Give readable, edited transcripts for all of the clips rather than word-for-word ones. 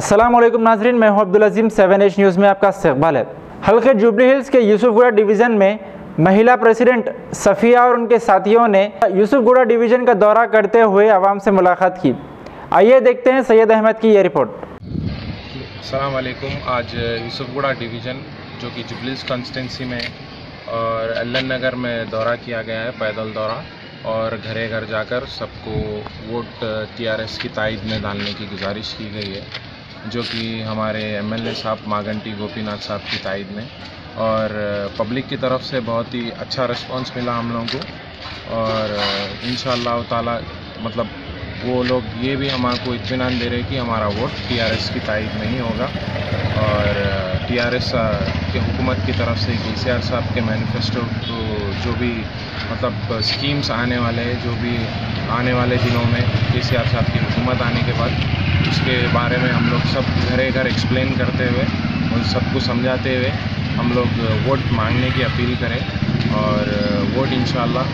अस्सलाम वालेकुम नाज़रीन, मैं हूं अब्दुल अजीम। 7H न्यूज़ में आपका इस्तकबाल है। हल्के जुबली हिल्स के यूसुफगुड़ा डिवीज़न में महिला प्रेसिडेंट सफ़िया और उनके साथियों ने यूसुफगुड़ा डिवीज़न का दौरा करते हुए आवाम से मुलाकात की। आइए देखते हैं सैयद अहमद की ये रिपोर्ट। अस्सलाम वालेकुम। आज यूसुफगुड़ा डिवीज़न जो कि जुबली हिल्स कॉन्स्टिट्यूंसी में और एलन नगर में दौरा किया गया है, पैदल दौरा, और घरे घर जाकर सबको वोट TRS की तायद में डालने की गुजारिश की गई है, जो कि हमारे MLA साहब मागंटी गोपीनाथ साहब की तायद में। और पब्लिक की तरफ से बहुत ही अच्छा रिस्पांस मिला हम लोगों को, और इंशाअल्लाह ताला मतलब वो लोग ये भी हमको इत्मीनान दे रहे कि हमारा वोट TRS की तायद में ही होगा। और TRS की हुकूमत की तरफ से KCR साहब के मैनिफेस्टो जो भी मतलब स्कीम्स आने वाले हैं, जो भी आने वाले दिनों में KCR साहब की हुकूमत आने के बाद, उसके बारे में हम लोग सब घरे घर एक्सप्लेन करते हुए उन सबको समझाते हुए हम लोग वोट मांगने की अपील करें। और वोट इंशाअल्लाह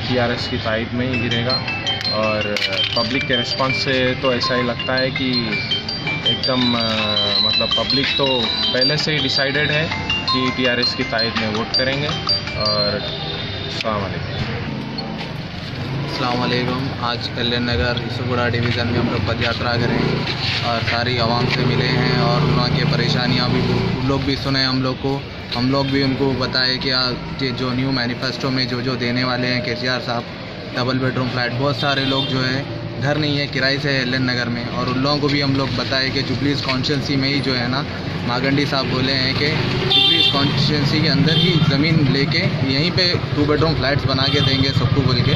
TRS की तायद में ही गिरेगा। और पब्लिक के रिस्पांस से तो ऐसा ही लगता है कि एकदम मतलब पब्लिक तो पहले से ही डिसाइडेड है कि TRS की तायद में वोट करेंगे। और अस्सलाम वालेकुम। आज एलन नगर यूसुफगुड़ा डिवीज़न में हम लोग पद यात्रा करें और सारी आवाम से मिले हैं और उनकी परेशानियां भी उन लोग भी सुने हम लोग भी उनको बताए कि जो न्यू मैनिफेस्टो में जो देने वाले हैं KCR साहब, डबल बेडरूम फ्लैट, बहुत सारे लोग जो है घर नहीं है, किराए से है एलन नगर में। और उन लोगों को भी हम लोग बताए कि जुबली हिल्स कॉन्स्टिट्यूंसी में ही जो है ना, मागंडी साहब बोले हैं कि जुबली हिल्स कॉन्स्टिट्यूंसी के अंदर ही ज़मीन लेके यहीं पे 2 बेडरूम फ्लैट्स बना के देंगे सबको बोल के।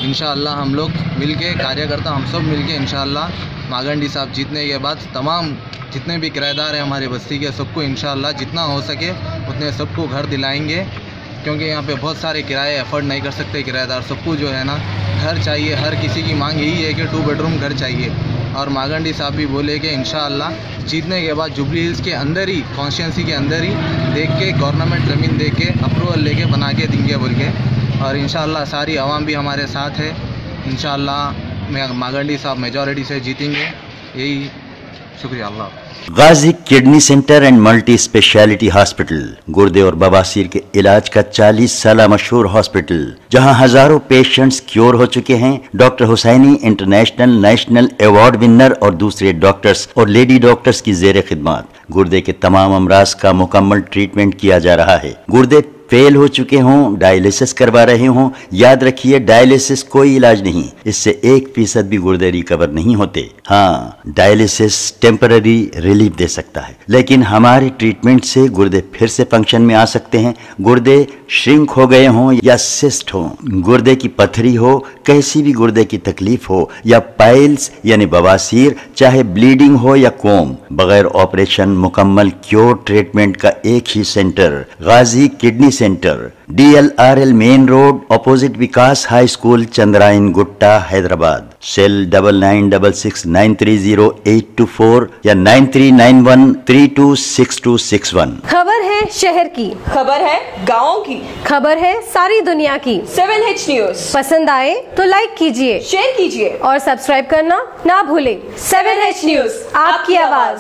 इंशाअल्लाह हम लोग मिल के कार्यकर्ता हम सब मिल के इंशाअल्लाह मागंडी साहब जीतने के बाद तमाम जितने भी किराएदार हैं हमारे बस्ती के सबको इंशाअल्लाह जितना हो सके उतने सबको घर दिलाएंगे, क्योंकि यहाँ पे बहुत सारे किराए अफोर्ड नहीं कर सकते किराएदार। सबको जो है ना घर चाहिए, हर किसी की मांग यही है कि 2 बेडरूम घर चाहिए। और मागंडी साहब भी बोले कि इंशाअल्लाह जीतने के बाद जुबली हिल्स के अंदर ही, कॉन्स्टिट्यूंसी के अंदर ही देख के गवर्नमेंट ज़मीन देख के अप्रूवल लेके बना के देंगे बोल के। और इंशाअल्लाह सारी आवाम भी हमारे साथ है। इंशाअल्लाह मागंडी साहब मेजॉरिटी से जीतेंगे, यही। शुक्रिया। अल्लाह। Ghazi kidney centre and multi speciality hospital, गुर्दे और बवासीर के इलाज का 40 साल मशहूर हॉस्पिटल, जहां हजारों पेशेंट्स क्योर हो चुके हैं। Doctor Husaini international national award winner और दूसरे डॉक्टर्स और लेडी डॉक्टर्स की जेर खिदमत गुर्दे के तमाम अमराज का मुकम्मल ट्रीटमेंट किया जा रहा है। गुर्दे फेल हो चुके हों, डायलिसिस करवा रहे हों, याद रखिए डायलिसिस कोई इलाज नहीं, इससे 1% भी गुर्दे रिकवर नहीं होते। हाँ, डायलिसिस टेम्पररी रिलीफ दे सकता है, लेकिन हमारे ट्रीटमेंट से गुर्दे फिर से फंक्शन में आ सकते हैं। गुर्दे श्रिंक हो गए हों या सिस्ट हो, गुर्दे की पथरी हो, कैसी भी गुर्दे की तकलीफ हो, या पाइल्स यानी बवासीर, चाहे ब्लीडिंग हो या कोम, बगैर ऑपरेशन मुकम्मल क्योर ट्रीटमेंट का एक ही centre, Ghazi kidney centre, DLRL main road, opposite Vikas high school, Chandrayan Gutta, Hyderabad. Cell 9966930824 या 9391326261। खबर है शहर की, खबर है गाँव की, खबर है सारी दुनिया की। 7H न्यूज़ पसंद आए तो लाइक कीजिए, शेयर कीजिए और सब्सक्राइब करना ना भूलें। 7H न्यूज़, आपकी आवाज़।